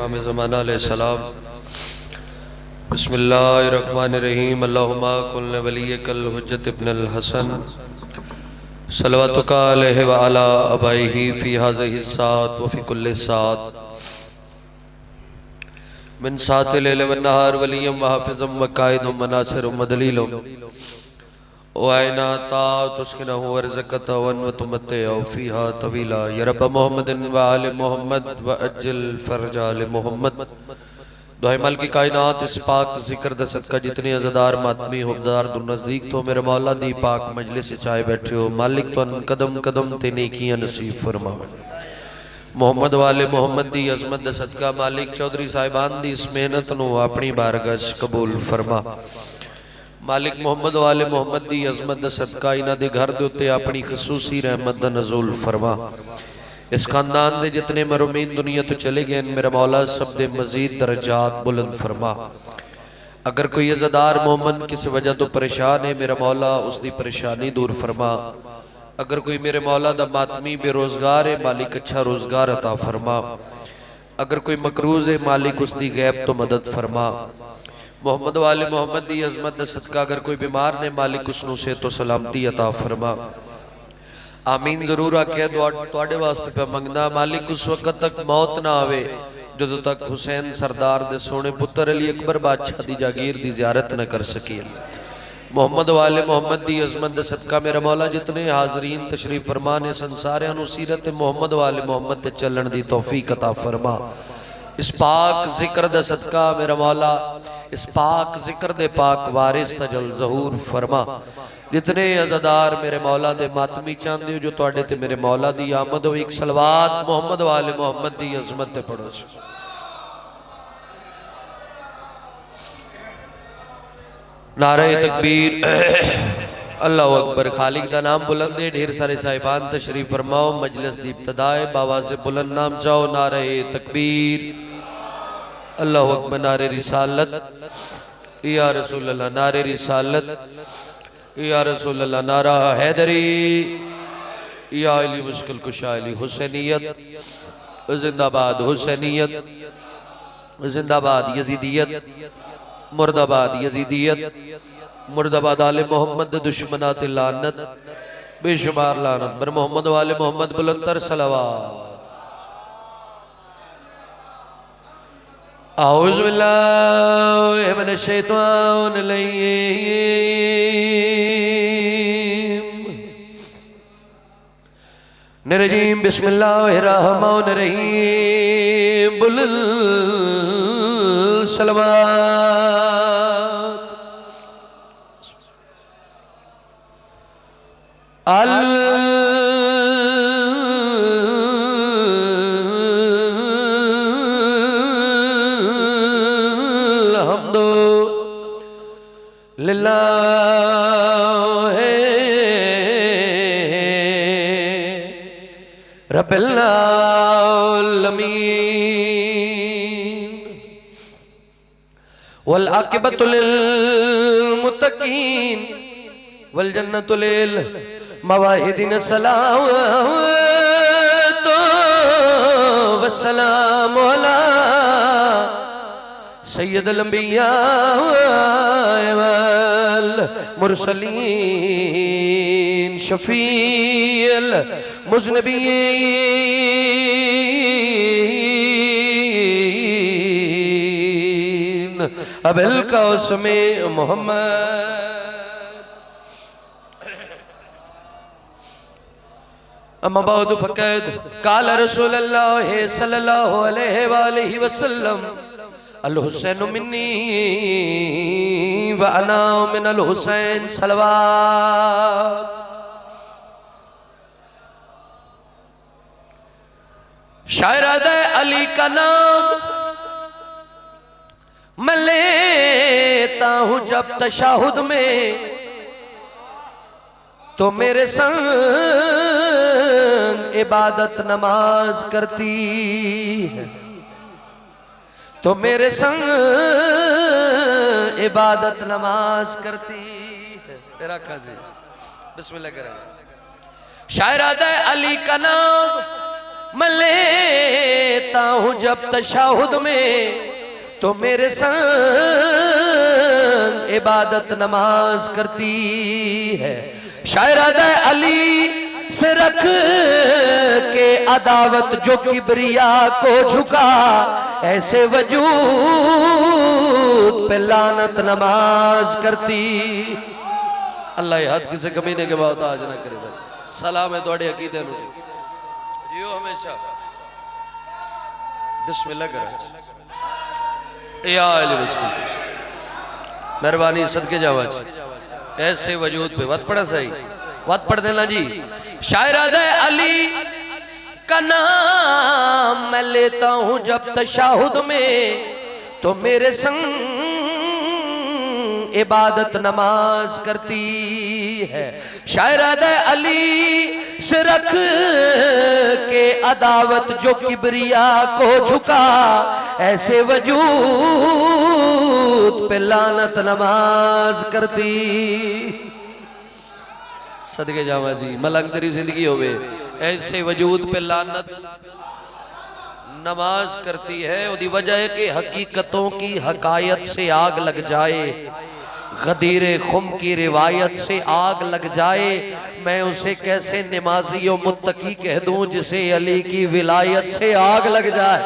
इमाम ज़माना अलैहिस्सलाम। बिस्मिल्लाहिर्रहमानिर्रहीम। अल्लाहुम्मा कुल वलियकल हुज्जत इब्नुल हसन सल्लवातुका अलैहि व अला अबाइही फी हाज़िहि सात व फी कुल्लि सात मिन सातिल लैल व नहार वलियम व हाफ़िज़म व काइदम व नासिरम व दलीलम व आइना ता तुस्किनहु वर्ज़क़तहु व तुमत्तिअहु फ़ीहा तवीला या रब्ब मुहम्मदिन व आले मुहम्मद व अज्जिल फ़रज आले मुहम्मद। दुआए माल की कायनात इस पाक ज़िक्र दा सदका जितने अज़ादार मातमी हुब्दार दुर नज़दीक तो मेरे मौला दी पाक मजलिस चाहे बैठे हो मालिक तो कदम कदम ते नेकियां नसीब फरमावे। मोहम्मद वाले मोहम्मद दी अज़मत दा सदका मालिक चौधरी साहिबान दी इस मेहनत नू अपनी बारगाह च कबूल फरमा। मालिक मोहम्मद वाले मोहम्मद दी अज़मत दा सदका इन्हां दे घर दे उत्ते अपनी खसूसी रहमत दा नज़ूल फरमा। इस खानदान दे जितने मरूमीन दुनिया तो चले गए मेरा मौला सब दे मजीद दर्जात बुलंद फरमा। अगर कोई अज़ादार मोमन किसी वजह तो परेशान है मेरा मौला उसकी परेशानी दूर फरमा। अगर कोई मेरे मौला दा मातमी बेरोजगार है मालिक अच्छा रोजगार अता फरमा। अगर कोई मकरूज है मालिक उसकी गैब तो मदद फरमा। मोहम्मद वाले मोहम्मद दी अज़मत दा सदका अगर कोई बीमार ने मालिक उसनू से तो सलामती अता फरमा। आमीन जरूर आख्या तुहाडे वास्ते पे मंगना मालिक उस वक्त तक मौत ना आवे जदों तक हुसैन सरदार दे सोने पुत्र अली अकबर बादशाह दी जागीर दी ज़ियारत न कर सकी। मोहम्मद वाले मोहम्मद दी अज़मत दा सदका मेरा मौला जितने हाज़रीन तशरीफ फरमा ने संसारियां नू सीरत मोहम्मद वाले मोहम्मद ते चलण दी तौफीक अता फरमा। इस पाक जिक्र दा सदका मेरा मौला इस पाक जिक्र दे पाक वारिस तजल ज़हूर फरमा। जितने अज़ादार मेरे मौला दे मातमी चाहते हो जो तुहाडे ते मेरे मौला दी आमद हो एक सलवात मोहम्मद वाले मोहम्मद दी अज़मत ते पढ़ो। नारे तकबीर अल्लाहु अकबर। खालिक दा नाम बुलंद है ढेर सारे साहिबान तशरीफ फरमाओ मजलिस दी इब्तिदाए बाबा से बुलंद नाम चाहो। नारे तकबीर अल्लाहु अकबर। नारे रिसालत या रसूल अल्लाह। नारे रिसालत या रसूल अल्लाह। नारा हैदरी या अली मुश्किल कुशा अली। हुसैनियत जिंदाबाद हुसैनियत जिंदाबाद। यजीदियत मुर्दाबाद यजीदियत मुर्दाबाद। आले मोहम्मद दुश्मनात लानत बेशुमार लानत बर मोहम्मद वाले मोहम्मद बुलंदर सलावत। औज़ु बिल्लाहि मिनश शैतानिर रजीम बिस्मिल्लाहिर रहमानिर रहीम। बुलंद सलावत। अल्हम्दुलिल्लाहि रब्बिल आलमीन वल आकिबतु लिल मुत्तकीन वल जन्नतु लिल मवाहिदीन। सलावतु वस्सलामु अला सय्यदुल अंबिया वल मुरसलीन शफीअल मुज़नबीन अबुल कासिम मोहम्मद। अम्मा बाद फ़क़द क़ाल रसूलुल्लाह सल्लल्लाहु अलैहि वआलिहि वसल्लम अल हुसैन मिन्नी व अना मिनल हुसैन सलवात। शायरादे अली का नाम मैं लेता हूँ जब तशाहुद में तो मेरे संग इबादत नमाज करती है। तो मेरे संग इबादत नमाज करती है। तेरा बिस्मिल्लाह करें। शायरादे अली का नाम मैं लेता हूं जब तशहुद में तो मेरे संग इबादत नमाज करती है। शायरादा अली से रख के अदावत जो किबरिया को झुका, ऐसे वजूद पे लानत नमाज करती। अल्लाह याद किसी कमीने के बाद आज ना करे। सलाम है थोड़े अकीदे नूं जियो हमेशा। बिस्मिल्लाह करो या अली रसूल। मेहरबानी सदके जावा ऐसे वजूद पे वत पड़ा सही वत पढ़ देना जी। शायराद अली का नाम मैं लेता हूं जब तशहुद में तो मेरे संग इबादत नमाज करती है। शायराद अली से रख के अदावत जो किबरिया को झुका, ऐसे वजूद पे लानत नमाज करती। सदके जावा जी मलंग तेरी जिंदगी होवे। ऐसे वजूद पे लानत नमाज करती है। उसकी वजह है कि हकीकतों की हकायत से आग लग जाए, गदीरे खुम की रिवायत से आग लग जाए, मैं उसे कैसे नमाजी और मुत्तकी कह दूं जिसे अली की विलायत से आग लग जाए।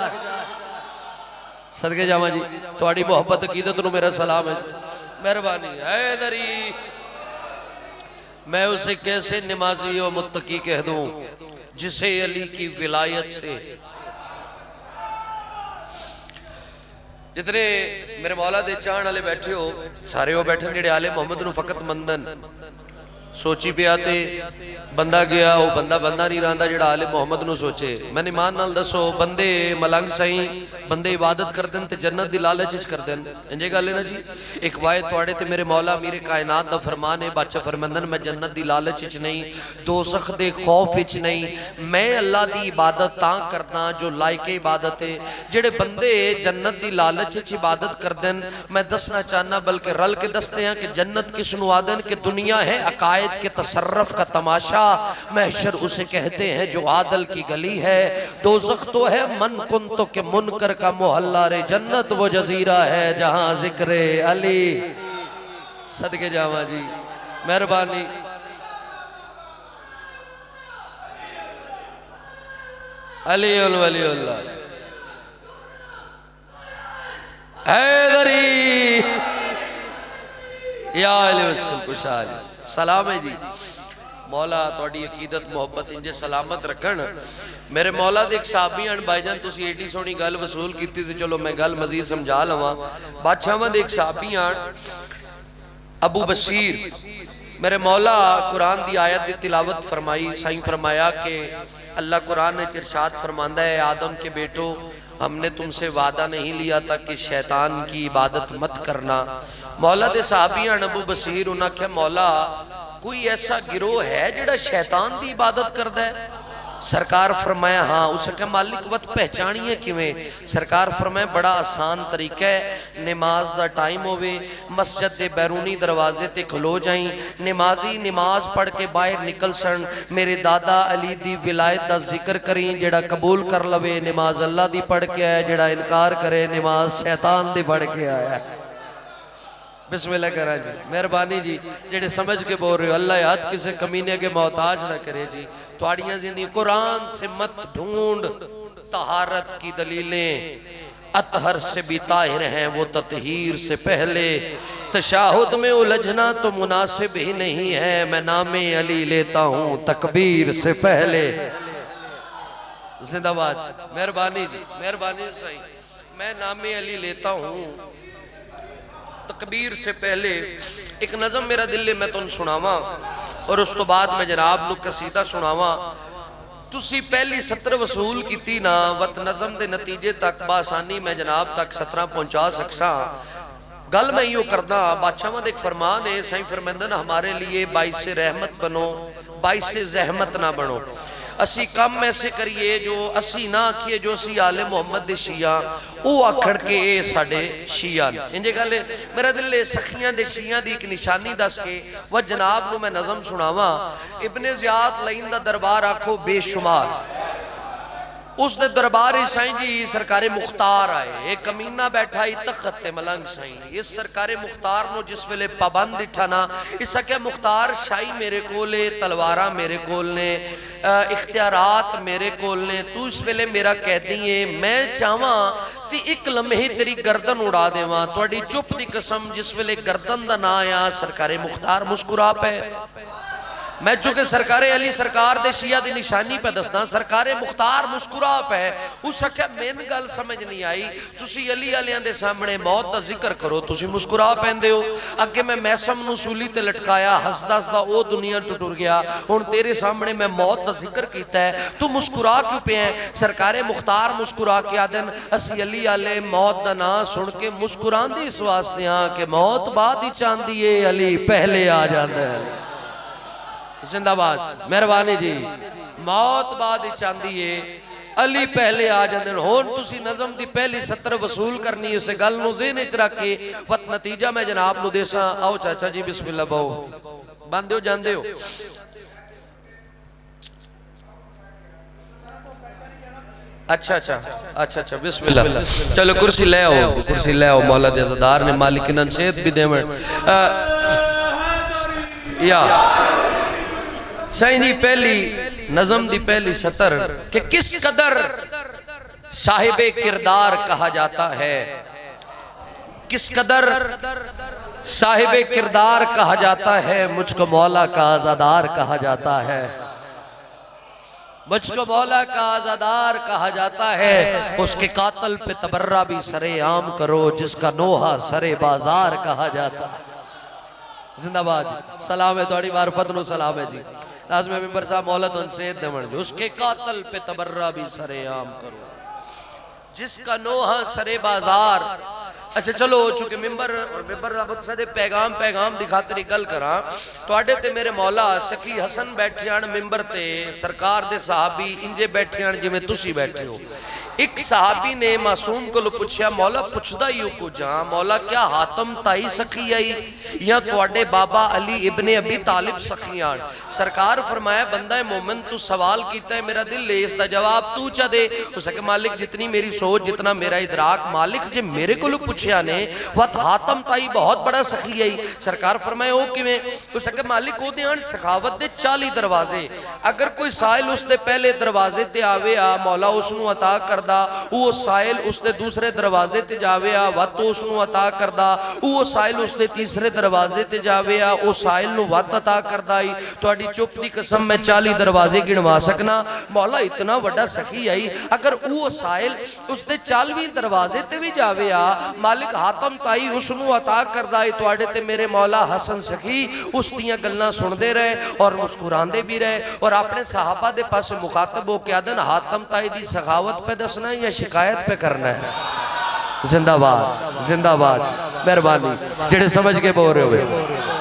सदके जावा जी थोड़ी मोहब्बत अकीदत नूं मेरा सलाम है। मेहरबानी हैदरी मैं उसे कैसे नमाजी और मुत्तकी कह दूं जिसे अली की विलायत से। जितने मेरे मौला दे चाहण वाले बैठे हो सारे वो बैठे जेडे आले मोहम्मद नूं फकत मंदन। सोची पिया ते बंदा गया वो बंदा बंदा नहीं रहा जेड़ा आले मोहम्मद नूं सोचे। मैंने ईमान नाल दसो बंदे मलंग सही बंदे इबादत कर देन ते जन्नत दी लालच च कर देन। इंजे गल है ना जी। एक वाए तुहाडे ते मेरे मौला मेरे कायनात दा फरमान है। बादशाह फरमांदन मैं जन्नत दी लालच च नहीं, दोज़ख दे खौफ विच नहीं, मैं अल्लाह दी इबादत तां करदा जो लायक इबादत है। जेड़े बंदे जन्नत दी लालच च इबादत कर देन मैं दसना चाहना बल्कि रल के दसते हैं कि जन्नत किस नूं आदन कि दुनिया है अकायद के तसर्रफ का तमाशा, महशर उसे कहते हैं जो आदल की गली है, दोज़ख तो है मन कुंतो के मुनकर का मोहल्ला रे, जन्नत वो जजीरा है जहां जिक्र अली। सदके जावा जी मेहरबानी। अली वलीउल्लाह हैदरी या अली वस्कल कुशाल सलाम है जी। मौला थोड़ी अकीदत मोहब्बत इंजे सलामत रखन। मेरे मौला दे एक साहबी आन भाईजान तुसी एडी सोहनी गल वसूल की तो चलो मैं गल मजीद समझा लवां। बादशाहां दे एक साहबी आन अबू बशीर मेरे मौला कुरान दी आयत दी तिलावत फरमाई। साईं फरमाया कि अल्लाह कुरान ने इरशाद फरमांदा है आदम के बेटो हमने तुमसे वादा नहीं लिया था कि शैतान की इबादत मत करना। मौला दे साहबी आन अबू बशीर उन्हें आख्या मौला कोई ऐसा गिरोह है जिहड़ा शैतान की इबादत करता है? सरकार फरमाया हाँ। उस क्या मालिक वत पहचानिए किवें? सरकार फरमाया बड़ा आसान तरीका है, नमाज दा टाइम होवे मस्जिद दे बैरूनी दरवाजे ते खलो जाई, नमाजी नमाज पढ़ के बाहर निकल सन, मेरे दादा अली दी विलायत दा जिक्र करी, जेड़ा कबूल कर लवे नमाज अल्लाह दी पढ़ के आया, जेड़ा इनकार करे नमाज शैतान दी पढ़ के आया। बिस्मिल्लाह करा जी मेहरबानी जी। जेडे समझ के बोल रहे हो अल्लाह याद किसी कमीने के मोहताज ना करे जी। तुहाड़ियां जिंदगी कुरान से मत ढूंढ, तहारत की दलीलें अतहर से भी ताहिर हैं वो ततहीर से पहले, तशाहुद में उलझना तो मुनासिब ही नहीं है, मैं नामे अली लेता हूँ तकबीर से पहले। जिंदाबाद मेहरबानी जी मेहरबानी सही। मैं नामे अली लेता हूँ तकबीर से पहले। एक नज़म मेरा दिल मैं तुम सुनावा और उस तो बाद मैं जनाब नू कसीदा सुनावा। तुसी पहली सत्र वसूल की ना वत नज़म के नतीजे तक बासानी मैं जनाब तक सतरा पहुंचा सकसा। गल मैं यो करदा बादशाह एक फरमान है। साईं फरमांदे हमारे लिए बाइस रहमत बनो, बाइस जहमत ना बनो। असी काम ऐसे करिए जो असी ना आखिए जो असी आले मोहम्मद दे शिया वो आखड़ के ये साडे शिया ने। इंजे गल मेरा दिल सखियां दे शिया दी एक निशानी दस के वह जनाब नू मैं नज़म सुनावा। इब्ने ज़ियाद लईन दा दरबार आखो बेशुमार, उस दे दरबार साईं जी सरकारे मुख्तार आए, एक कमीना बैठा ही तखत ते मलंग साईं। इस सरकारे मुख्तार नो जिस वेले पाबंद दिठा ना, इस आख्या मुख्तार शाही मेरे कोले, तलवारा मेरे कोल ने, इख्तियारात मेरे कोल ने, तू इस वेले मेरा कैदी है, मैं चाहवा ती एक लम्हे तेरी गर्दन उड़ा देवा। तुहाडी चुप दी कसम जिस वेले गर्दन दा ना आया सरकारे मुख्तार मुस्कुरा पे। मैं चूंकि सरकारे अली सरकार दे शिया दी निशानी पे दसदा, सरकारे मुख्तार मुस्कुरा पे। उस आख्या मैन गल समझ नहीं आई, तुसी अली वालियां दे सामने मौत दा जिक्र करो, तुसी मुस्कुरा पैंदे हो। अगे मैं मैसम नूं सूली ते लटकाया, हसदा हसदा ओ दुनिया तो टुर गया, हुण तेरे सामने मैं मौत दा जिक्र कीता है, तू मुस्कुरा क्यों पे है? सरकारे मुख्तार मुस्कुरा के आदन असी अली वाले मौत दा नां सुन के मुस्कुरांदे इस वास्ते हां कि मौत बाद ही चांदी है, अली पहले आ जांदा है। जिंदाबाद, मेहरबानी जी। मौत बाद ही चांदी है, अली पहले आ जाते हैं। हुण तुसी नज़म दी पहली सत्र वसूल करनी है, उस गल नूं ज़हन च रख के वत नतीजा मैं जनाब नूं देसा। आओ चाचा जी बिस्मिल्लाह बहु बंदे हो जांदे हो। अच्छा अच्छा अच्छा अच्छा बिस्मिल्लाह। चलो कुर्सी ले आओ, कुर्सी ले आओ। मौला दे अज़ादार ने मालिक इन्हां सेहत भी देवण। या साईं जी पहली नज़म दी पहली सतर कि किस कदर साहिबे किरदार कहा जाता है, किस कदर साहिबे किरदार कहा जाता है, मुझको मौला का आज़ादार कहा जाता है, मुझको मौला का आज़ादार कहा जाता है। उसके कातल पे तबर्रा भी सरे आम करो, जिसका नोहा सरे बाजार कहा जाता है। जिंदाबाद, सलाम है थोड़ी मार्फत नो सलाम है जी। लाज़िम मिंबर साहब मौला तो सेहत देवण जी। उसके कातल पे तबर्रा भी सरे आम करो, जिसका नोहा सरे बाजार। अच्छा चलो, चूंकि मिंबर और मिंबर दा मकसद है पैगाम पैगाम दी खातिर गल करा। तुहाडे ते मेरे मौला सखी हसन बैठे हन मिंबर ते, सरकार दे सहाबी इंजे बैठे हन जिवें तुसी बैठे हो। एक सहाबी ने मासूम को पूछया, मौला पुछदा ही कुछ हाँ, मौला क्या हातम ताई सखी आई या तुहाडे बाबा अली इब्ने अबी तालिब सखी आन? सरकार फरमाया, बंदा मोमिन तू सवाल कीता है, मेरा दिल ले इसका जवाब तू चा दे। उस मालिक जितनी मेरी सोच जितना मेरा इदराक, मालिक जे मेरे को पूछया ने वत हातम ताई बहुत बड़ा सखी आई। सरकार फरमाया ओ किवें? उस मालिक ओ दे सखावत दे 40 दरवाजे, अगर कोई साहिल उसके पहले दरवाजे ते आवे आ, मौला उसनू अता कर वो साहिल उसके दूसरे दरवाजे ते जावे आ, वत उसनू अता करदा। वो साहिल उसके तीसरे दरवाजे ते जावे आ, वो साहिल नू वत अता करदा। ही तुहाडी चुप दी कसम मैं 40 दरवाजे गिनवा सकना। मौला इतना बड़ा सखी आई, अगर वो साहिल उसके 40वें दरवाजे ते भी जावे आ, मालिक हातम ताई उसनू अता करदा। ही तुहाडे ते मेरे मौला हसन सखी उस दियां गल्लां सुनदे रहे और मुस्कुरांदे भी रहे और अपने सहाबा दे पास मुखातब हो के आदन हातम ताई दी सखावत पे दसना या शिकायत पे करना है। जिंदाबाद जिंदाबाद, मेहरबानी जेड़े समझ के बोल रहे हो।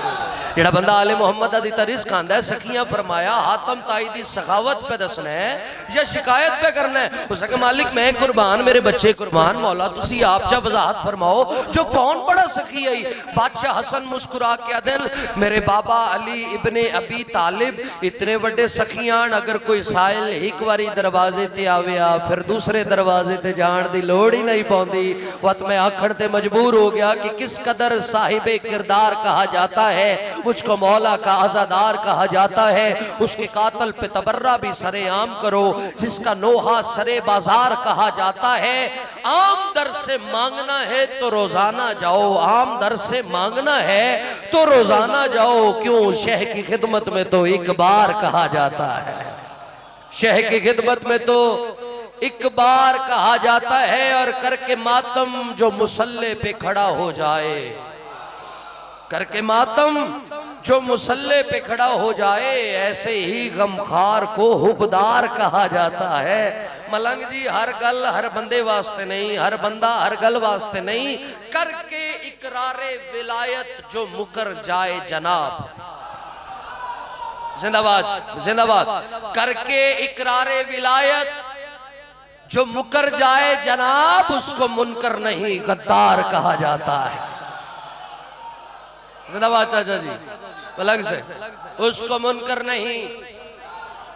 जेड़ा बंदा आले मुहम्मद दी रिस्क आंदा है, सखियां फरमाया हातम ताई दी सखावत पे दसना है या शिकायत पे करना है? उस कहा मालिक मैं कुर्बान, मेरे बच्चे कुर्बान, मौला तुसी आप जा वजाहत फरमाओ जो कौन बड़ा सखी आई? बादशाह हसन मुस्कुरा के आदन मेरे बाबा अली इब्ने अबी तालिब इतने बड़े सखियां, अगर कोई साहिल एक बारी दरवाजे ते आवे आ, फिर दूसरे दरवाजे ते जान दी लोड़ ही नहीं पौंदी। वत मैं आखण ते मजबूर हो गया कि किस कदर साहिबे किरदार कहा जाता है, मुझको मौला का आज़ादार कहा जाता है। उसके कातल पे तबर्रा भी सरे आम करो, जिसका नोहा सरे बाजार कहा जाता है। आम दर से मांगना है तो रोजाना जाओ, आम दर से मांगना है तो रोजाना जाओ, क्यों शह की खिदमत में तो एक बार कहा जाता है, शह की खिदमत में तो एक बार कहा जाता है। और करके मातम जो मुसल्ले पे खड़ा हो जाए, करके मातम जो मुसल्ले पे खड़ा हो जाए, ऐसे ही गमखार को हुबदार कहा जाता है। मलंग जी हर गल हर बंदे वास्ते नहीं, हर बंदा हर गल वास्ते नहीं। करके इकरारे विलायत जो मुकर जाए जनाब, जिंदाबाद जिंदाबाद, करके इकरारे विलायत जो मुकर जाए जनाब, उसको मुनकर नहीं गद्दार कहा जाता है। जिंदाबाद चाचा जी, पलंग से उसको मुनकर नहीं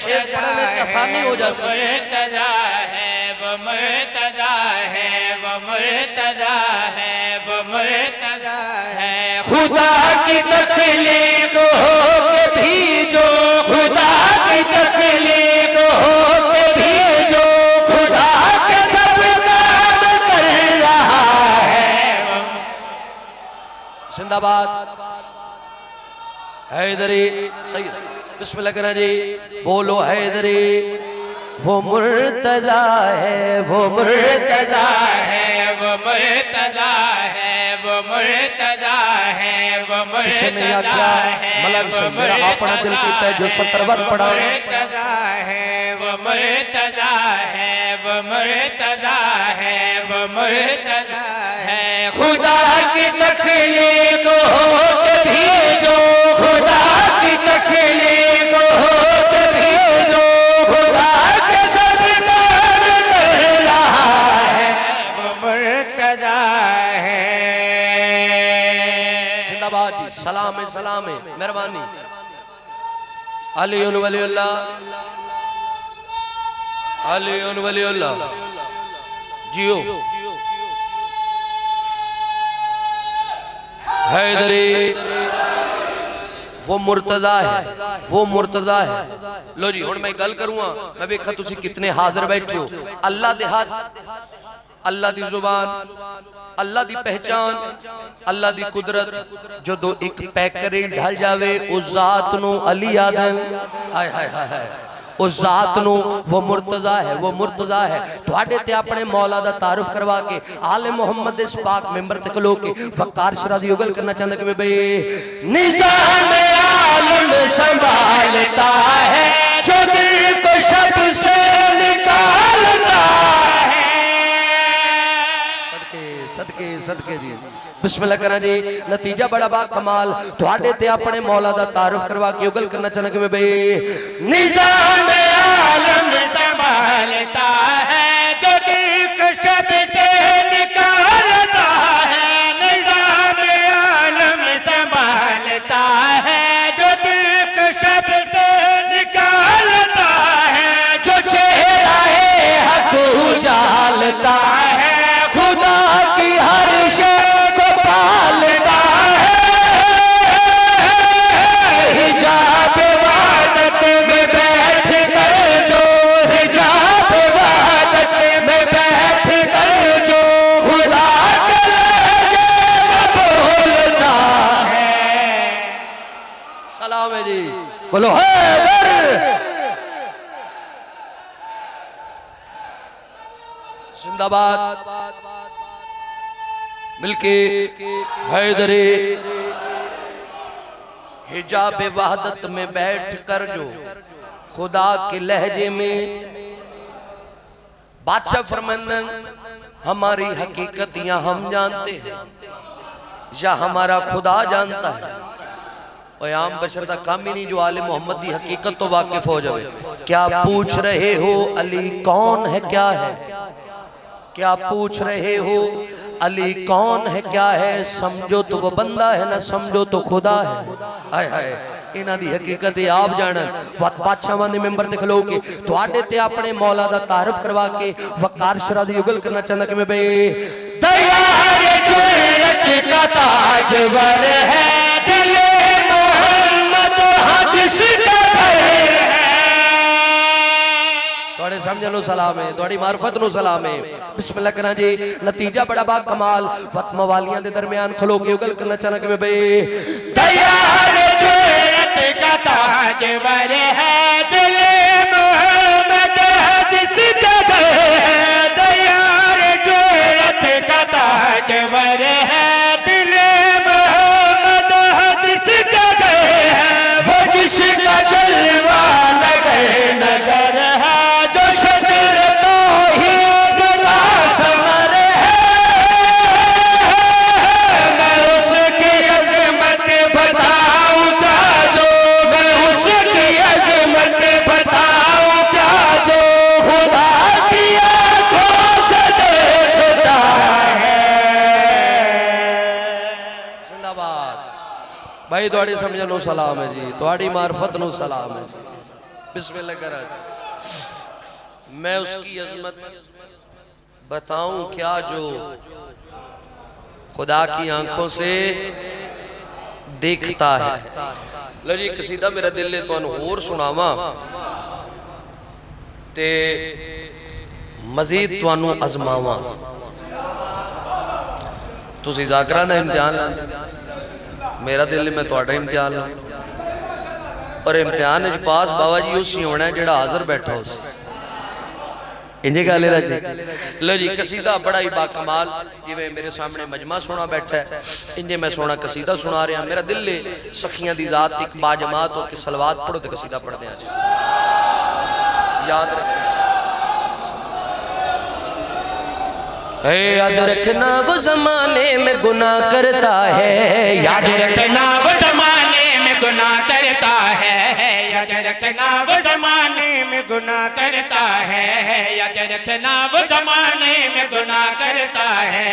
शेर पढ़ने में आसानी हो जाती है। मुर्तजा है वो मुर्तजा है वो मुर्तजा है वो मुर्तजा है। खुदा की तख्लीक हो के भी जो खुदा की तख्लीक हो के भी जो खुदा के सब काम कर रहा है। जिंदाबाद हैदरी। सही बिस्मिल्लाह करना जी, बोलो हैदरी। वो मुर्तजा है वो मुर्तजा है वो मुर्तजा है वो मुर्तजा है वो मुर्तजा है। मतलब मेरा अपना दिल कहता है जो 70 बार पढ़ा। मुर्तजा है वो मुर्तजा है वो मुर्तजा है वो मुर्तजा है। खुदा की तख्लीक हो के भी जो खुदा की तख्लीक हो के भी जो खुदा के सब काम कर रहा है वो मुर्तजा है। जिंदाबाद जी। सलाम है सलाम है, मेहरबानी। अली वलीउल्लाह अली वलीउल्लाह जियो। हैदरी वो मुर्तजा है वो मुर्तजा है। लो जी हुण मैं गल करूँगा, मैं वेखा तुसी कितने हाजिर बैठे हो। अल्लाह दे हाथ, अल्लाह दी जुबान, अल्लाह दी पहचान, अल्लाह दी कुदरत जो दो एक पैकरी ढल जावे उस जात नू अली आदम। हाय हाय हाय हाय, उस जात नू वो मुर्तजा है वो मुर्तजा है। तुहाडे ते अपने मौला दा तारुफ करवा के आले मोहम्मद दे इस पाक मेंबर ते खलो के वकार शरा दी उगल करना चाहंदा कि भाई निज़ाम आलम संभालता है जो दिल को शब से निकालता है। सदके सदके जी। बिस्मिल्लाह करा जी। नतीजा बड़ा बा कमाल। तुहाडे ते अपने मौला दा तारुफ करवा के उगल करना चाहना कि भाई निज़ाम आलम संभालता है जो दिल को शब से निकालता है। निज़ाम आलम संभालता है जो दिल को शब से निकालता है। जो चेहरा हक उजालता है खुदा की हर शय को पालता है। हिजाब वादत में बैठ कर जो हिजाब वादत में बैठ कर जो खुदा के लहजे में बोलता है। सलाम है जी। बोलो हैदर। जिंदाबाद मिलके हैदरी। हिजाब वहदत में बैठ कर जो खुदा के लहजे में बादशाह फरमांदन हमारी हकीकतियां हम जानते हैं या हमारा खुदा जानता है। और आम बशर का काम ही नहीं जो आले मोहम्मद की हकीकत तो वाकिफ हो जाए। क्या पूछ रहे हो अली कौन है क्या है, क्या पूछ रहे हो अली कौन है क्या है। समझो तो वो बंदा है ना समझो तो खुदा है। हाय हाय इन्हां दी हकीकत आप जानन। बादशाह ने मेंबर ते खलो के तुहाडे ते अपने मौला दा तारुफ करवा के वकार शरा दी उगल करना चाहंदा कि मैं भाई तैयार जुर्रत का ताजवर है दिल मोहम्मद जिसका घर है। थोड़े समझ सलाम है, थोड़ी मार्फत नो सलाम है। बिस्मिल्लाह करना जी। नतीजा बड़ा बा कमाल। वत मवालियां दे दरमियान खलो के उगल करना चाहना कि भाई तैयार जुर्रत का ताजवर है दिल मोहम्मद जिसका घर है। तैयार जुर्रत का ताजवर है दिल मोहम्मद जिसका घर है। वो जिसका जलवा नगर नगर है जो शजर तो ही बड़ा समर है। मैं उसकी अजमत बताऊं क्या जो मैं उसकी अजमत बताऊं क्या जो खुदा की आंखों से देखता है। जिंदाबाद भाई। थोड़ी समझ नो सलाम है जी, थोड़ी मार्फत नो सलाम है जी। बिस्मिल्लाह करा। मैं उसकी अजमत बताऊं क्या जो खुदा की आंखों से देखता है। लो जी कसीदा मेरा दिल ने तुहानू होर सुनावा ते मजीद तुहानू अजमावा। तुसी ज़ाकरा दा इम्तिहान मेरा दिल मैं तुहाडा इम्तिहान लूं और इम्तिहान च पास बाबा जी उसी होना है जिहड़ा हाज़र बैठा उस इंजे गल है जी। लो जी कसीदा बड़ा ही बाकमाल जिवें मेरे सामने मजमा सोना बैठा है इंजे मैं सोना कसीदा सुना रहा। मेरा दिल है सखियां दी जात एक बाजमात हो के सलवात पढ़ो तो कसीदा पढ़ते हैं। याद रखना याद रखना वो जमाने में गुनाह करता है। याद रखना वो जमाने में गुनाह करता है। याद रखना वो जमाने में गुनाह करता है। याद रखना वो जमाने में गुनाह करता है।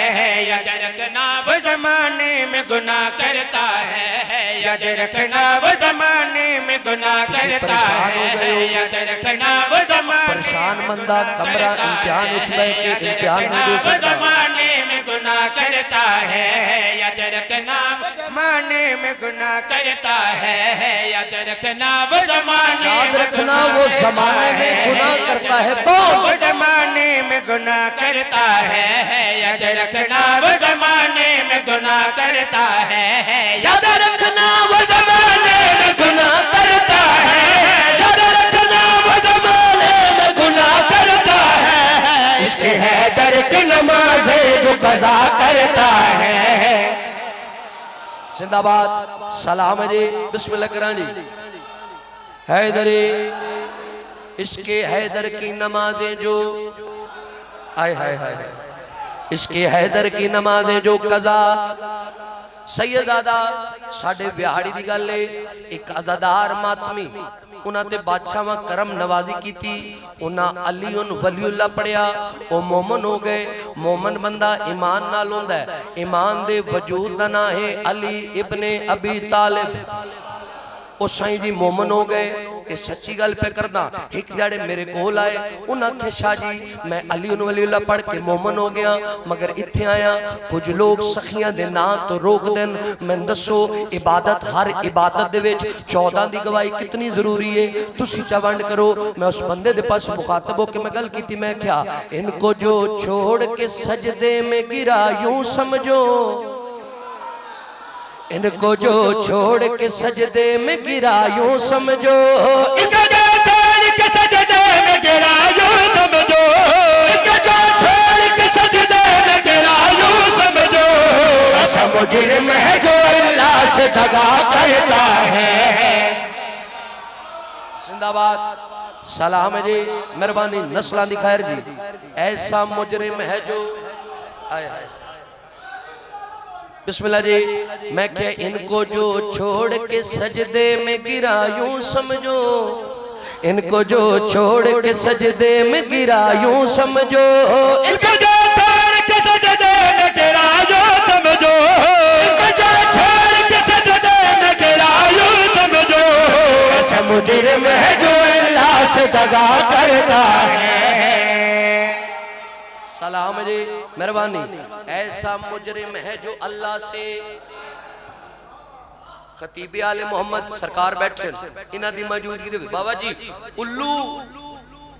याद रखना वो जमाने में गुनाह करता है। याद रखना वो जमाने में गुनाह करता है। याद रखना वो जमाने परेशान मंदा कमरा इम्तिहान उस के इम्तिहान नहीं दे सकता। जमाने में गुनाह करता है। याद रखना जमाने में गुनाह करता है। याद रखना वो जमाने याद रखना वो जमाने में गुनाह करता है। कौन? वो जमाने में गुनाह करता है। याद रखना वो जमाने में गुनाह करता है। याद रखना वो जमाने में गुनाह करता है। याद रखना वो जमाने में गुनाह करता है। इसके हैदर की नमाज है जो कज़ा करता है। जिंदाबाद सलाम जी बिस्मिल्लाह करा जी। हैदरे इसके हैदर की नमाजें जो आय हाय हाय इसके हैदर की नमाजें जो कज़ा सैयदादा साढ़े बिहाड़ी दी गल है। एक अज़ादार मातमी उन्होंने बादशाह करम नवाजी की थी। उन्हें अली उन वलीउल्लाह पढ़िया वो मोमन हो गए। मोमन बंदा ईमान नाल होंदा है। ईमान दे वजूद दा ना है अली इब्ने अबी तालिब। वो साईं जी मोमन हो गए। ये सच्ची गल पे करना। एक जड़े मेरे कोल आए उन्हें आखे शाह जी मैं अली उन वलीउल्लाह पढ़ के मोमन हो गया मगर इत्थे आया कुछ लोग सखियां दे नां तो रोक देन। मैं दसो इबादत हर इबादत दे विच 14 दी गवाही कितनी जरूरी है। तुसी चवंड करो। मैं उस बंदे दे पास मुखातब होके मैं गल कीती। मैं क्या इनको जो छोड़ के सजदे में गिरा यूं समझो। इनको जो छोड़ के सजदे में गिरा यूं समझो। इनको जो छोड़ के सजदे में गिरा यूं समझो। इनको जो छोड़ के सजदे में गिरा यूं समझो। ऐसा मुजरिम है जो अल्लाह से दगा करता है। जिंदाबाद सलाम जी मेहरबानी नस्लां दी खैर जी। ऐसा मुजरिम है जो आय हाय बिस्मिल्लाह जी। मैं क्या इनको जो छोड़ के सजदे में गिरा यूं समझो। इनको जो छोड़ के सजदे में गिरा यूं समझो। इनको जो छोड़ के सजदे में गिरा यूं समझो। इनको जो छोड़ के सजदे में गिरा यूं समझो। ऐसा मुजरिम है जो अल्लाह से दगा करता है। सलाम जी मेहरबानी। ऐसा मुजरिम है जो अल्लाह से खतीबे आले मोहम्मद सरकार बैठे इन्हां दी मौजूदगी दे बाबा जी उल्लू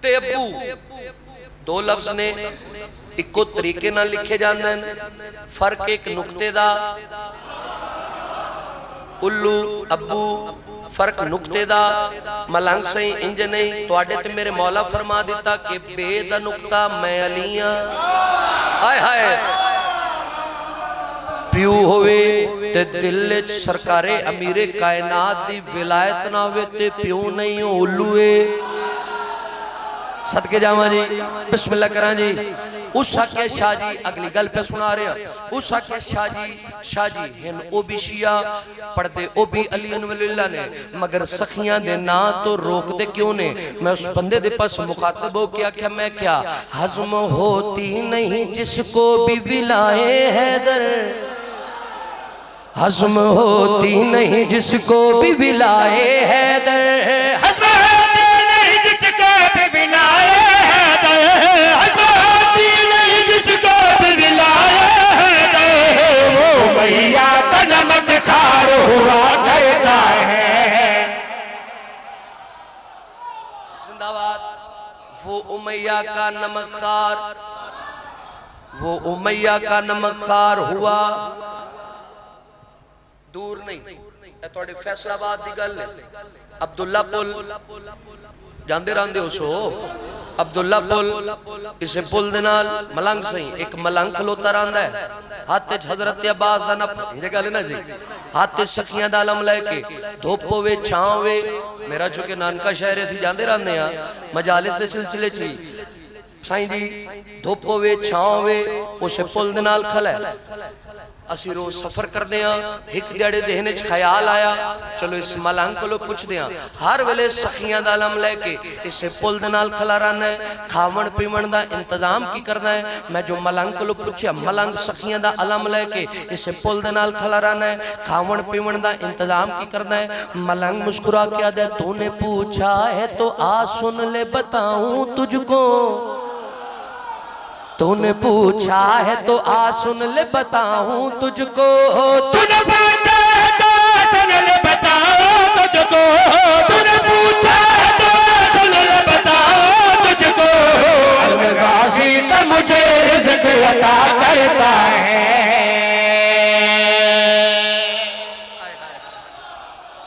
ते अब्बू दो लफ्ज ने इको तरीके नाल लिखे जांदे ने। फर्क एक नुक्ते दा उल्लू अब्बू फर्क नुक्ते दा मलंग सही इंज नहीं। तुहाडे ते मेरे मौला फरमा दिता कि बे दा नुक्ता मैं अलियां। हाय हाय प्यू होवे ते दिल च सरकारे अमीरे कायनात दी विलायत ना होवे ते प्यू नहीं हो उल्लूए। सदके जावा जी बिस्मिल्लाह करा जी। उस आख्या शाह जी अगली गल पे सुना रहे उस आख्या शाह जी हिन ओ भी शिया पढ़ते ओ भी अली वलीउल्लाह ने मगर सखियां दे ना तो रोक दे क्यों ने। मैं उस बंदे दे पास मुखातब हो के आख्या मैं क्या हजम होती नहीं जिसको भी विलाए हैदर। हजम होती नहीं जिसको भी विलाए हैदर। हजम होती उमैया का नमकखार, वो उमैया का नमकखार हुआ दूर नहीं, थोड़े फैसलाबाद की गल है। अब्दुल्ला पुल जाते रहते हो सो, अब्दुल्ला पुल, इसे पुल दे नाल मलंग सही एक मलंग खलोता रहता है, हाथ हजरत अब्बास दा नप गल है ना जी, हाथ सखियां दा अलम लैके धुप होवे छां होवे। मेरा चूंकि नानका शहर असीं जाते रहते हैं मजालिस के सिलसिले च भी, साईं जी धुप होवे छां होवे उस पुल दे नाल खला है। असी रोज सफर करते हैं, एक दिहाड़े जहन च ख्याल आया चलो इस मलंग को पुछते हैं, हर वेले सखियां दा अलम लैके इस पुल दे नाल खला रहना है, खावन पीवन का इंतजाम की करना है। मैं जो मलंग को पूछया, मलंग सखियां दा अलम लैके इस पुल दे नाल खला रहना है, खावन पीवन का इंतजाम की करना है। मलंग मुस्कुरा के आदे तूने पूछा है तो आ सुन ले बताऊं तुझको, तूने पूछा है तो आ सुन ले बताऊं तुझको, तूने पूछा तो सुन ले बताओ तुझको, तूने पूछा तो सुन ले बताओ तुझको। अलगाज़ी का मुझे रिज़्क़ अता करता है।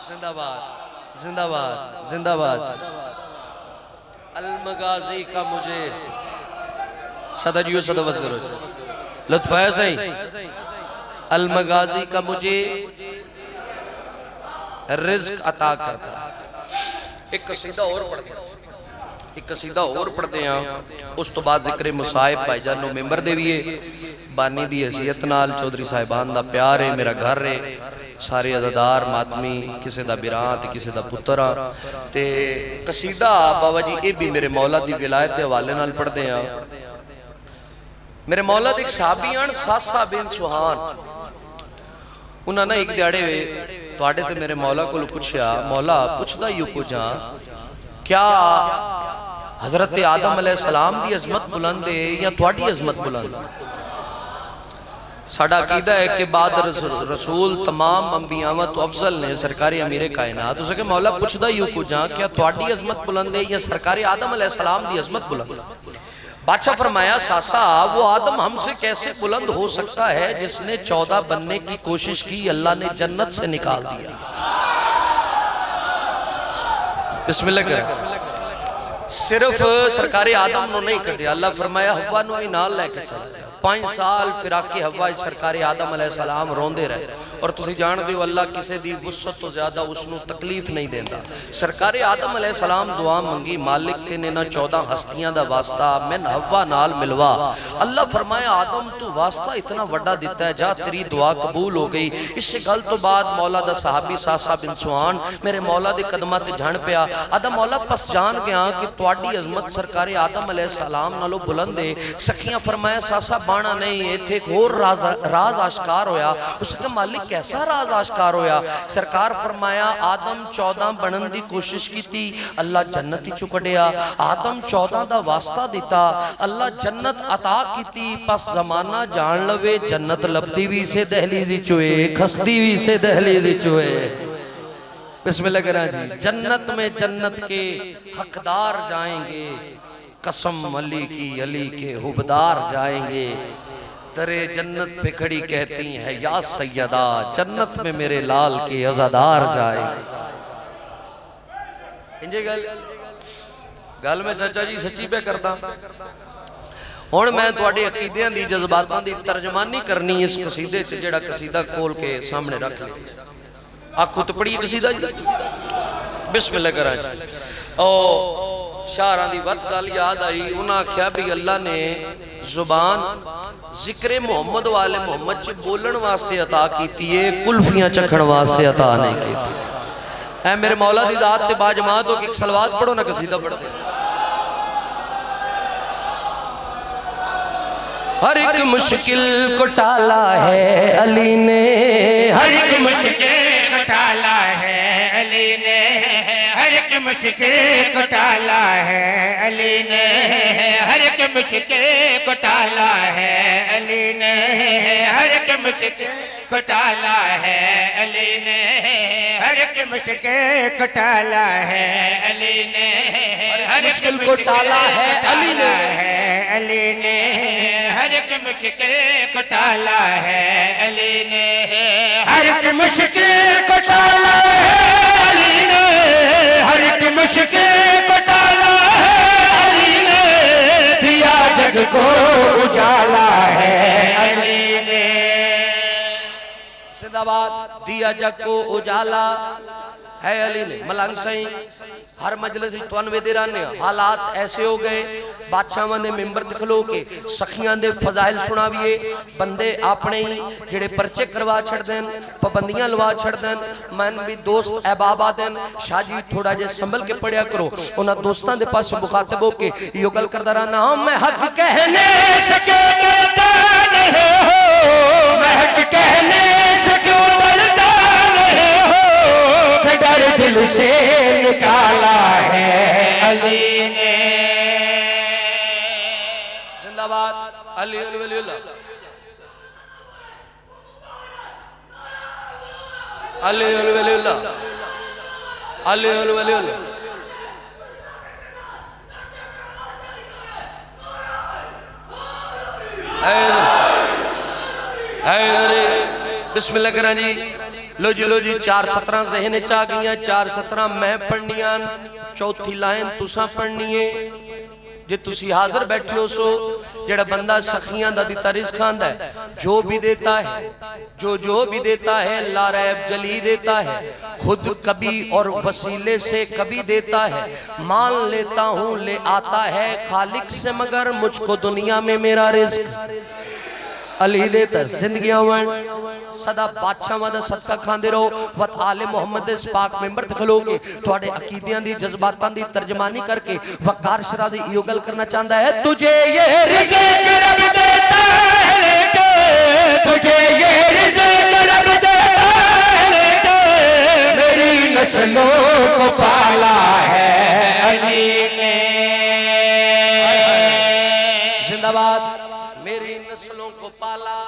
जिंदाबाद जिंदाबाद जिंदाबाद। अलमगाज़ी का मुझे सदा जियो सदा बस करो, लुत्फ है सही। अलमगाज़ी का मुझे रिज़्क़ अता करता है। एक कसीदा और पढ़ते हैं, एक कसीदा और पढ़ते हैं, उस तो बाद जिक्र मुसाहिब भाईजानो मेंबर देविए बानी दी हैसियत नाल चौधरी साहिबान दा प्यार है, मेरा घर है, सारे अदादार मातमी, किसी का बिरां किसी का पुत्र आ। ते कसीदा बाबा जी ये भी मेरे मौला दी विलायत के हवाले नाल पढ़ते हैं। मेरे मौला दी एक साहबी आन सासा बिन सुहान, उन्होंने एक दिहाड़े तुहाडे ते मेरे मौला को पूछया, मौला पुछदा ही कुछ हाँ, क्या हजरत आदम अलैहिस्सलाम दी अजमत बुलंद है या तुहाडी अजमत बुलंद? साडा अकीदा है कि बाद रसूल तमाम अंबियावां तो अफजल ने, सरकारी अमीर कायनात। उसे मौला पुछदा ही कुछ हाँ, क्या तुहाडी अजमत बुलंद है या सरकारी आदम अलैहिस्सलाम दी अजमत बुलंद? बादशाह फरमाया, सासा वो आदम हमसे कैसे बुलंद हो सकता है जिसने 14 बनने की कोशिश की, अल्लाह ने जन्नत से निकाल दिया। बिस्मिल्लाह कर। सिर्फ सरकारी आदम नो नहीं कटे, अल्लाह फरमाया हवा नो भी नाल लेके चला। 5 साल फिराके हवा सरकारी आदम अलैहिस्सलाम रोंदे रहे, और तुसी जानदे हो अल्लाह किसी दी वुसअत तो ज्यादा उसनु तकलीफ नहीं देता। सरकारी आदम अलैहिस्सलाम दुआ मंगी, मालिक तेने ना 14 हस्तियां दा वास्ता मैन हवा नाल मिलवा। अल्लाह फरमाया आदम तू वास्ता इतना वड्डा दिता है, जा तेरी दुआ कबूल हो गई। इस गल तो बाद मौला दा सहाबी सासा बिन सुहान मेरे मौला दे कदमां ते झण पिया। आदम मौला पस जान गया कि तुहाडी अजमत सरकारी आदम अलैहिस्सलाम नालों बुलंद है। सखियां फरमाया सासा बाणा नहीं, इत्थे एक होर राज आश्कार होया। उसने मालिक कैसा राज आश्कार होया? सरकार फरमाया आदम 14 बनन दी कोशिश की, अल्लाह जन्नत ही चुकड़िया। आदम 14 दा वास्ता दिता, अल्लाह जन्नत अता की। पस जमाना जान लवे जन्नत लबदी भी से दहलीज़ी चुए, खसदी भी से दहलीज़ी चुए। बिस्मिल्लाह करा जी। जन्नत में जन्नत के हकदार जाएंगे, कसम अली की अली के हुबदार जाएंगे। तरे जन्नत पे खड़ी कहती है या सैयदा, जन्नत में मेरे लाल के अज़ादार जाएंगे। इंजे गल मैं चाचा जी सच्ची पे करता। हुण मैं तुहाडे अकीदियां दी जज्बातां दी तर्जमानी करनी इस कसीदे च, जेड़ा कसीदा खोल के सामने रख लिया। आखो तो पढ़ी कसीदा जी, बिस्मिल्लाह करा जी। ओ शाहरां दी वत गल याद आई, उन्हें आख्या भी अल्लाह ने जुबान जिक्रे मोहम्मद वाले मोहम्मद च बोलन वास्ते अता कीती है, कुल्फियां चखण वास्ते अता नहीं कीती। ऐ मेरे मौला दी जात ते बाजमात हो कि एक सलवात पढ़ो ना, कसीदा पढ़ते। हर एक मुश्किल को टाला है अली ने, हर एक मुश्किल को टाला है अली ने, हर एक मुश्किल को टाला है अली ने, हर एक मुश्किल को टाला है अली ने, हर एक मुश्किल को टाला है अली ने, हर एक मुश्किल को टाला है अली ने, मुश्किल को टाला है अली ने, अली ने हर एक मुश्किल को टाला है अली ने, हर एक मुश्किल को टाला है अली ने, हर एक मुश्किल को टाला है अली ने, दिया जग को उजाला है अली ने। जिंदाबाद दिया जग को उजाला है अली ने। मलंग सही हर मजलिस वेदे रहने हालात ऐसे हो गए, बादशाह ने मिंबर ते खलो के सखियां दे फजाइल सुनाविए, बंदे अपने ही जेड़े परचे करवा छड़ देन, पाबंदियां लवा छड़ देन, मन भी दोस्त अहबाबा देन, शाह जी थोड़ा जे संभल के पढ़िया करो। उन्हां दोस्तां दे पास मुखातब हो के यो गल करदा रहना, मैं हक कहने सके डरता नहीं हो, मैं हक कहने सके डरता नहीं हो, डर दिल से निकाला है अली ने। जिंदाबाद अली वलीउल्लाह, अली वलीउल्लाह, अली वलीउल्लाह। बिस्मिल्लाह करा जी। लो जी 4 17 ज़हन च आ गई, 4 17 मैं पढ़नियां, चौथी लाइन तुसा पढ़नी है। जे तुसी हाजिर बैठे हो सो जेड़ा बंदा सखियां दा दिता रिज़्क़ खांदा है, जो भी देता है, जो भी देता है लारैब जली देता है, खुद कभी और वसीले से कभी देता है। मान लेता हूँ ले आता है खालिक से, मगर मुझको दुनिया में मेरा रिज़्क़ अली देता। जिंदगी सदा बादशाह दा सदका खांदे रहो। वत आले मोहम्मद दे पाक मेंबर ते खलोगे तुहाडे अकीदियां दी जज्बातां दी तर्जमानी करके वकार शरा दी इहो गल करना चाहता है, तुझे ये रिज़्क़ रब देता है, तुझे ये रिज़्क़ रब देता है, मेरी नस्लों को पाला है अली ने। जिंदाबाद मेरी नस्लों को पाला।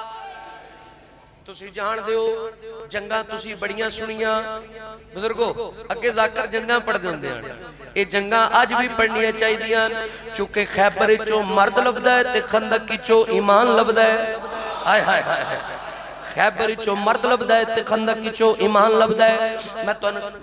तुसी जान दो जंगा तुसी बड़ियां सुनिया बुजुर्गो, अगे जाकर जंगा पढ़ते होंगे हैं, ये जंगा अज भी पढ़निया चाहिए, चूंकि खैबर चो मर्द लभदा है ते खंदक चो ईमान लभदा है। हाय हाय हाय, खैबर चो मर्द लभदा है ते खंदक चो ईमान लभदा है।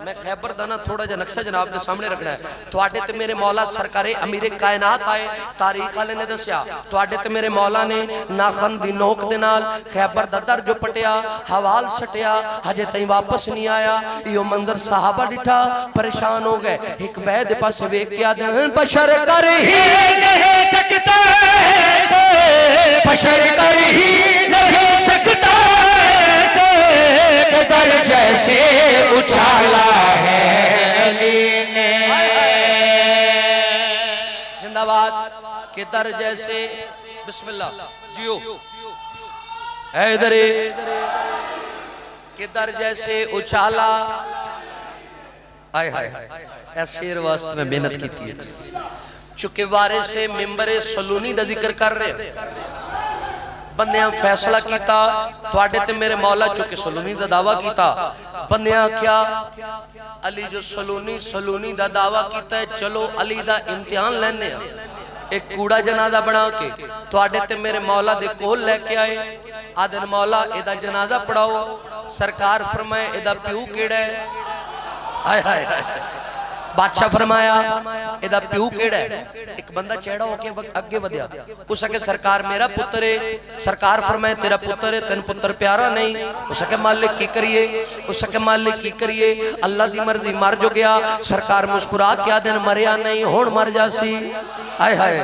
मैं खैबर दा ना थोड़ा जिहा नक्शा जनाब दे सामने रखना है। तुहाडे ते मेरे मौला सरकारे अमीरे कायनात आए, तारीख वाले ने दस्या तुहाडे ते मेरे मौला ने नाखन दी नोक दे नाल खैबर दा दर जो पटिया, हवाल सटिया, हजे तई वापस नहीं आया। यो मंजर सहाबा डिठा परेशान हो गए, एक बैद दे पास वेख के आदे बशर कर ही नहीं सकता, बशर कर ही नहीं सकता, दर जैसे उछाला है अली ने। जिंदाबाद के दर जैसे, बिस्मिल्लाह जियो हैदरे के दर जैसे उछाला। आय हाय ऐसे शेर वास्ते में मेहनत की है, चुके वारे से मिंबरे सलूनी दा जिक्र कर रहे हैं। बंदियां फैसला किया तुहाडे ते मेरे मौला चुके सलूनी दा दावा किया, बंदियां क्या अली जो सलूनी दा दावा किया है, चलो अली दा इम्तिहान लेने एक कूड़ा जनाजा बना के तुहाडे ते मेरे मौला दे कोल लेके आए। आदन मौला एदा जनाजा पढ़ाओ। सरकार फरमाए एदा प्यू केड़ा है? हाय हाय हाय। बादशाह फरमाया एदा प्यू केड़ा है? एक बंदा चेहरा होके अगे वधिया, उस आके सरकार मेरा पुत्र है। सरकार फरमाए तेरा पुत्र है, तेन पुत्र प्यारा नहीं। उस आके मालिक की करिए? उस आके मालिक की करिए? अल्लाह दी मर्जी मर जो गया। सरकार मुस्कुरा के आदन मरिया नहीं हुण मर जासी। हाय हाय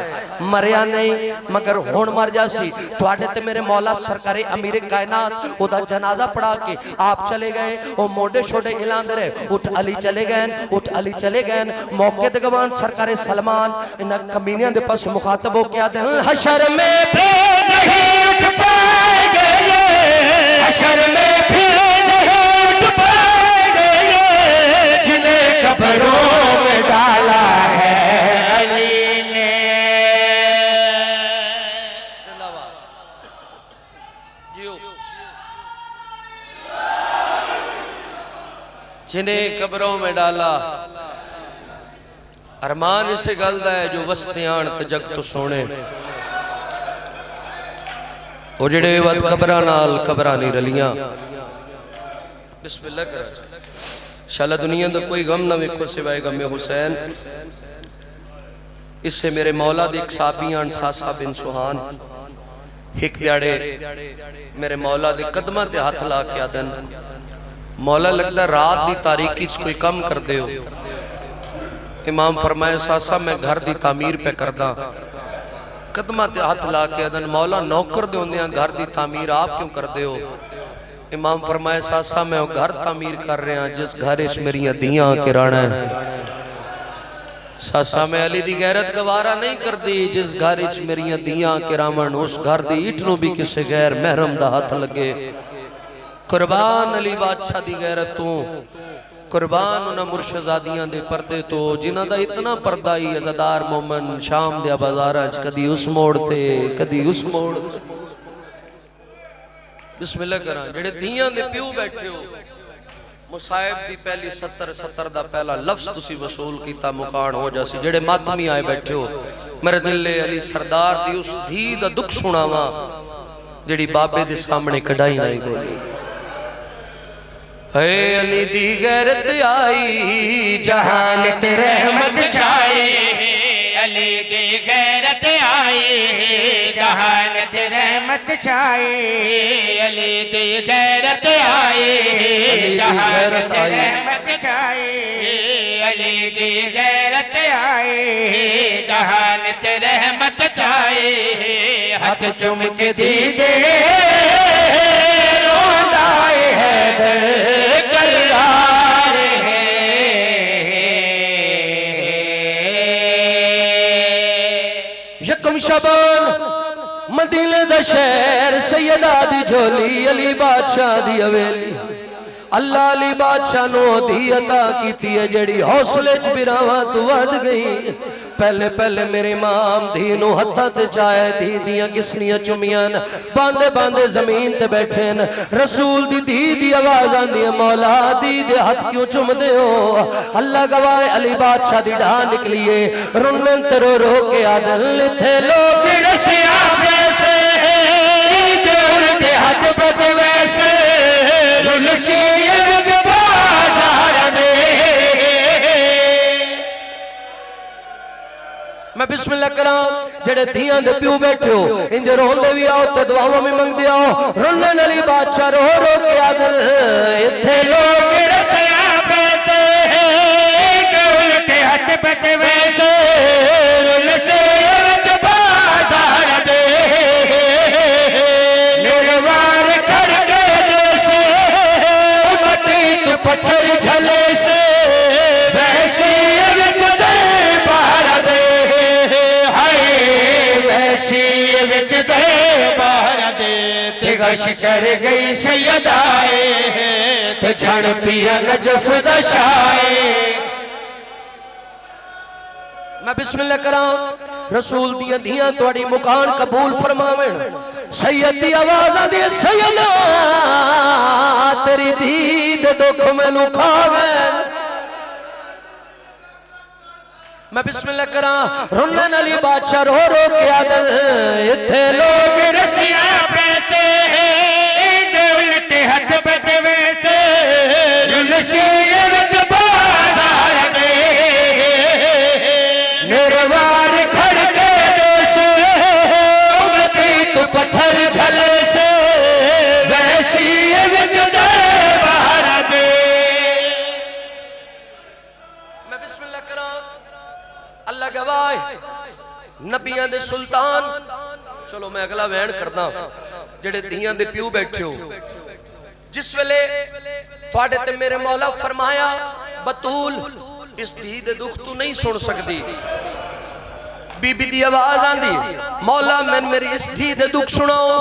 मरिया नहीं मगर हुण मर जासी। तुहाडे ते मेरे मौला सरकारे अमीरे कायनात ओदा जनाजा पढ़ा के आप चले गए, ओ मोडे छोटे हिलांदे रहे, उठ अली चले गए, उठ अली चले गए। मौके ते गवान सरकारे सलमान इन कमीनियां दे पास मुखातब हो के आते हैं, हशर में फिर नहीं उठ पाएंगे, हशर में फिर नहीं उठ पाएंगे, जिन्हें कब्रों में डाला है अली ने। जिंदाबाद जियो। जिन्हें कब्रों में डाला अरमान इस गल दा है जो वसते आन ते जग तो सोने वो जेड़े वत कबरां नाल कबरां नहीं रलियां बिस्मिल्लाह कर शाला दुनिया दा कोई गम ना वेखो सिवाय गम हुसैन। इससे मेरे मौला दी एक साहबी आन सासा बिन सुहान एक दिहाड़े मेरे मौला दे कदमां ते हाथ ला के आदन मौला लगदा रात दी तारीकी च कोई कम कर दे हो। इमाम फरमाए सासा मैं घर दी तामीर पे करदा कदमां ते हाथ ला के आदन मौला नौकर दे होंदियां घर दी तामीर आप क्यों कर दे हो। इमाम फरमाए सासा मैं वो घर तामीर कर रहा जिस घर इच मेरिया धियां के राणा है। सासा मैं अली दी गैरत गवारा नहीं करती जिस घर इच मेरिया धियां के रावण उस घर दी ईट नूं भी किसी गैर महरम दा हाथ लगे। कुर्बान अली बादशाह दी गैरत तू कुर्बान उन्हां मुर्शदादियां दे पर्दे तो जिन्हां दा इतना पर्दा ही अज़ादार मोमन शाम दे बाजारां च कदी उस मोड़ ते कदी उस मोड़। बिस्मिल्लाह करा जेड़े धियां दे प्यू बैठे हो मुसाहिब दी पहली 70 दा पहला लफ्ज तुसी वसूल कीता मुकान हो जासी। जेड़े मातमी आए बैठे हो मेरे दिल अली सरदार दी उस धी दा दुख सुनावा जेड़ी बाबे दे सामने कढ़ाई नहीं बोली। है अली दी गैरत आई जहान ते रहमत छाए अली दी गैरत आई जहान ते रहमत छाए अली दी गैरत आई जहान ते रहमत छाए अली दी गैरत आई जहान ते रहमत छाए। हाथ चुम के दीदे रोंदाए हैदर करार है यकम शबान मदीने दा शहर सैयदा दी झोली अली बादशाह दी हवेली अल्लाह अली बादशाह नो धी अता कीती है जेड़ी हौसले च बिरावां तू वध गई। पहले पहले मेरे इमाम धी नु हत्थां ते चाहे धी दियां किसनियां चुमियां बांदे बांदे जमीन ते बैठे न। रसूल दी धी दी आवाज आंदी है मौला दी दे हाथ क्यों चुमदे हो। अल्लाह गवाए अली बादशाह दी ढा निकलिए रुनन ते रो रो के आदल इथे लोग रसिया वैसे दे उल्टे हाथ बद वैसे रुलसी विच बाजार दे। मैं बिस्मिल्लाह करा जेड़े धियां दे प्यू बैठे हो इंज रोंदे भी आओ ते दुआवां भी मंगदे आओ। रुनन अली बादशाह रो रो के आदल इथे लोग रसिया वैसे दे उल्टे हाथ बद वैसे रुलसी विच बाजार दे। निर्वार करके देसे मती तू पत्थर झले से वैसे विच दरबार दे हाय वैसे विच दरबार दे। ते गश कर गई सैयदाए ते जन पिया नजफ दा शाए। मैं बिस्मिल्लाह करा रसूल दियां धियां तुहाडी मुकान कबूल फरमावेन। सैयद दी आवाज आंदी है सैयदा तेरी धी दे दुख मैनू खावेन। मैं बिस्मिल्लाह करा रुनन अली बादशाह रो रो के आदल इथे लोग रसिया पैसे दे उल्टे हाथ बद वैसे रुलसी विच बाजार दे। निर्वार खड़के देसे मती तू पत्थर झले से वैसी विच दरबार दे। मैं बिस्मिल्लाह करा अल्लाह गवाए नबियां दे सुल्तान। चलो मैं अगला वैन करदा जेड़े धियां दे प्यू बैठे हो जिस वेले तुहाडे ते मेरे मौला फरमाया बतूल इस धी दे दुख तू नहीं सुन सकदी। बीबी दी आवाज आंदी मौला मैं मेरी इस धी दे दुख सुनाओ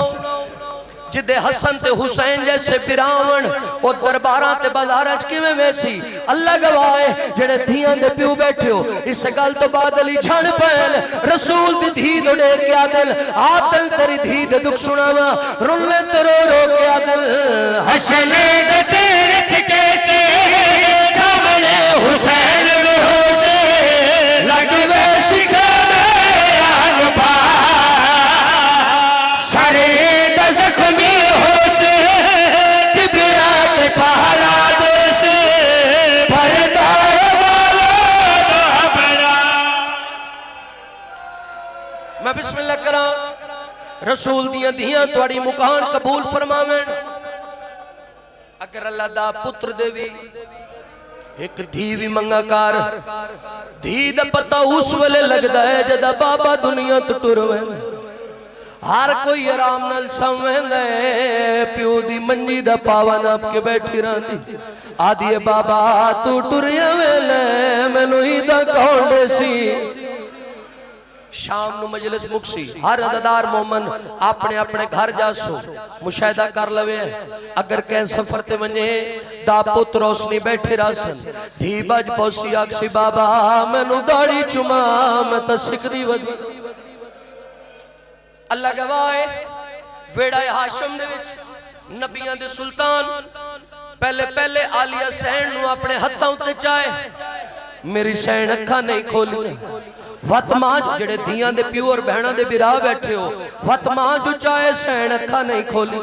जिदे हसन ते हुसैन जैसे बिरावण और दरबारां ते बाजारां च किवें वैसी। अल्लाह गवाए जेड़े धियां दे प्यू बैठे हो इस गल तो बाद अली छण पैन रसूल दी धी दोड़े के आदल आदल तेरी धी दे दुख सुनावा रुले ते रो रो के आदल हसन दे तेरे कैसे सामने हुसैन बेहोश रसूल दियां धियां तुहाडी मुकान कबूल फरमावें। अगर अल्लाह दा पुत्र देवी एक धी भी मंगा कर, धी दा पता उस वेले लगदा है जदा बाबा दुनिया तो टुर वैंदा। हर कोई आराम नाल समझदा है, प्यो दी मंजी दा पावा नाप के बैठी रहंदी, आदी है बाबा तू टुरिया वेले मैनू ईदा कौन देसी। शाम नू मजलिस मुक्सी, हर अदादार मोमन अपने अपने घर जासो मुशाहिदा कर लवे। अगर कह सफर ते वने दा पुत्र रोशनी बैठे रासन, धी बज पौसी आखसी बाबा मैनू दाढ़ी चुमा मैं तो सिकदी वजी। अल्लाह गवाह है, वेड़ा हाशम दे विच नबियां दे सुल्तान पहले पहले आलिया सैन नू अपने हत्थां उत्ते चाहे, मेरी सैन अखा नहीं खोली। वत मां जेड़े धियां दे प्यो और बहना दे बिरा बैठे हो, वत मां जो चाहे सैन अखा नहीं खोली,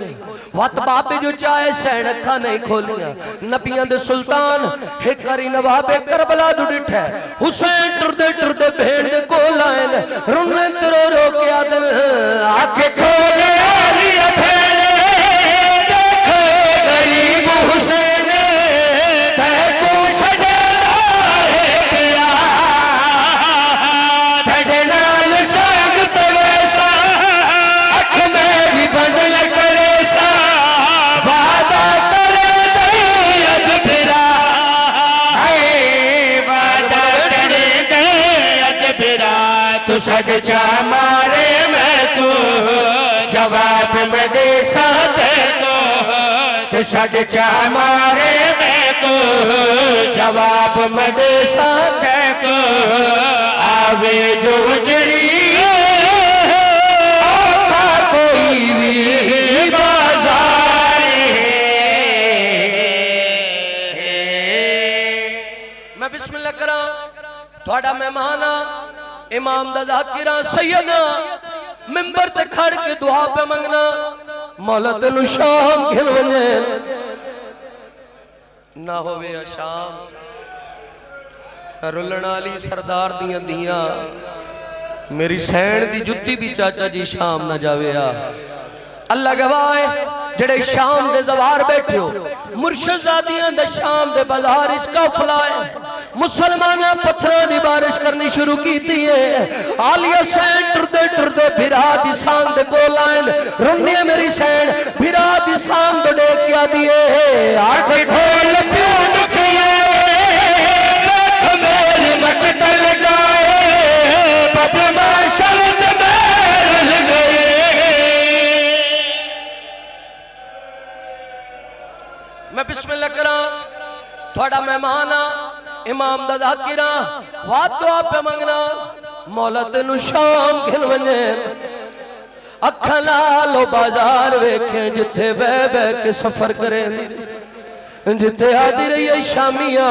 वत बापे जो चाहे सैन अखा नहीं खोलियां। नबियां दे सुल्तान एक करी नवाबे करबला जो डिठा, हुसैन टुरदे टुरदे भेड़ दे कोल आए, रुने तरो रो के आदल आंखें खोले आलिया भेड़े देखे गरीब हुसैन तैको सजदा है पिया, तेरे नाल संग तवेसा अख मेरी बंदल करे सा, वादा करे दे अज फिरा, वादा करे दे अज फिरा, तू सच्चा मारे मैं तू जवाब में दे साथे को, तू सच्चा मारे मैं तू जवाब में दे साथे को, आवे जो उजड़ी औखा कोई भी बाजार है। मैं बिस्मिल्लाह करा, थोड़ा मेहमान इमाम दा ज़ाकिरा सैयदा मिंबर ते खड़ के दुआ पे मंगना, मौला तेनू शाम खिल वने ना होवे शाम। रुलण वाली सरदार दियां दियां मेरी सैन दी जुत्ती भी चाचा जी शाम ना जावे। आ अल्लाह गवाह है, जेड़े शाम दे जवार बैठे हो, मुर्शिदादियां दे शाम दे बाजार इच काफला है, मुसलमान पत्थरों की बारिश करनी शुरू की थी है। आलिया सैन टुरदे टुरदे बिरा दी सांग दे कोल आए, रुन्नी मेरी सैन बिरा दी सांग दे देख के आदी है, आंख खोल प्यो दुखिए देख मेरी मकतल गाए, बदमाशन जमेल गए। मैं बिस्मिल्लाह करा, थोड़ा मेहमान इमाम दा ज़ाकिरा वाद दुआ पे मंगना, मौला तेनू शाम खिल वने। अखा नालो बाजार वेखे जिथे बह बह के सफर करे, जिथे आदि रही शामिया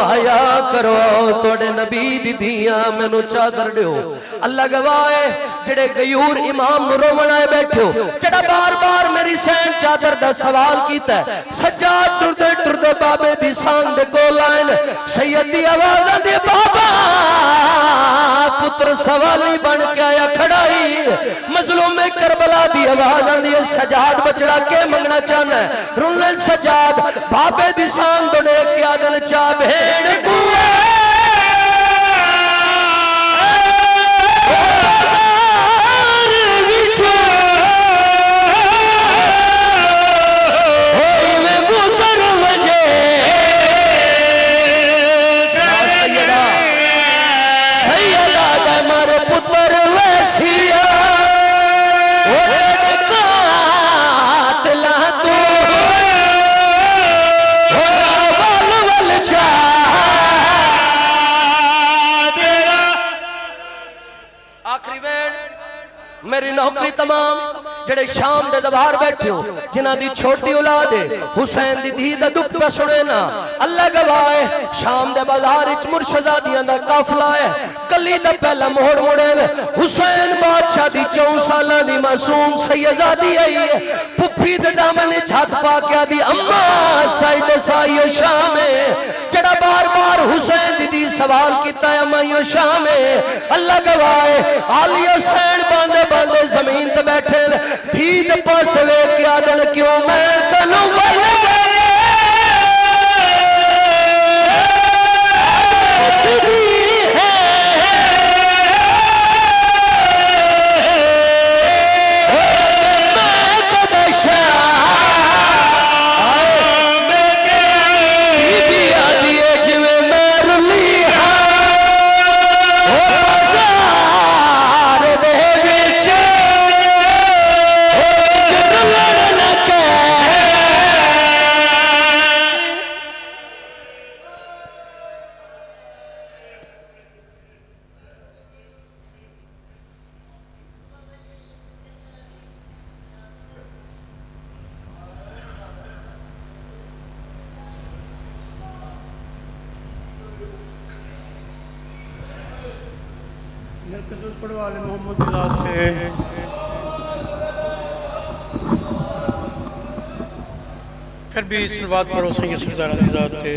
हया करवाओ तोड़े नबी दी दियां मैनू चादर दियो। अल्लाह गवाह है, जेड़े गयूर इमाम नू रोवण आए बैठो, जेड़ा बार बार मेरी सैन चादर दा सवाल कीता, सज्जाद टुरदे टुरदे बाबे दी सांग दे कोल आए, सैयद दी आवाज़ आंदी बाबा पुत्र सवाली बन के आया खड़ाई, मजलूम करबला दी आवाज़ आंदी है, सजाद बचड़ा के मंगना चाहना है, रुलन सजाद बाबे दी सांग दे के आदल चा भेड़ कुए मेरी नौकरी तमाम जेड़े शाम दे दरबार बैठे हो, जिन्हां दी छोटी औलाद है, हुसैन दी धी दा दुख पे सुने ना। अल्लाह गवाह है, शाम दे बाजार विच मुर्शिदादियां दा काफला है, कली दा पहला मोड़ मुड़े, हुसैन बादशाह दी 4 सालां दी मासूम सैयदादी आई है, पुप्पी दे दामन विच हाथ पा के आदी अम्मा साइड साइयो शाम है, जेड़ा बार बार हुसैन दी धी सवाल कीता है अम्मा शाम है। अल्लाह गवाह है, आली हुसैन बांधे बांधे जमीन ते बैठे, ईद पास वे क्या दिल क्यों मैं कनु बल वाले मोहम्मद बिलाल थे फिर भी सलवात पड़ोसी के सरदार थे।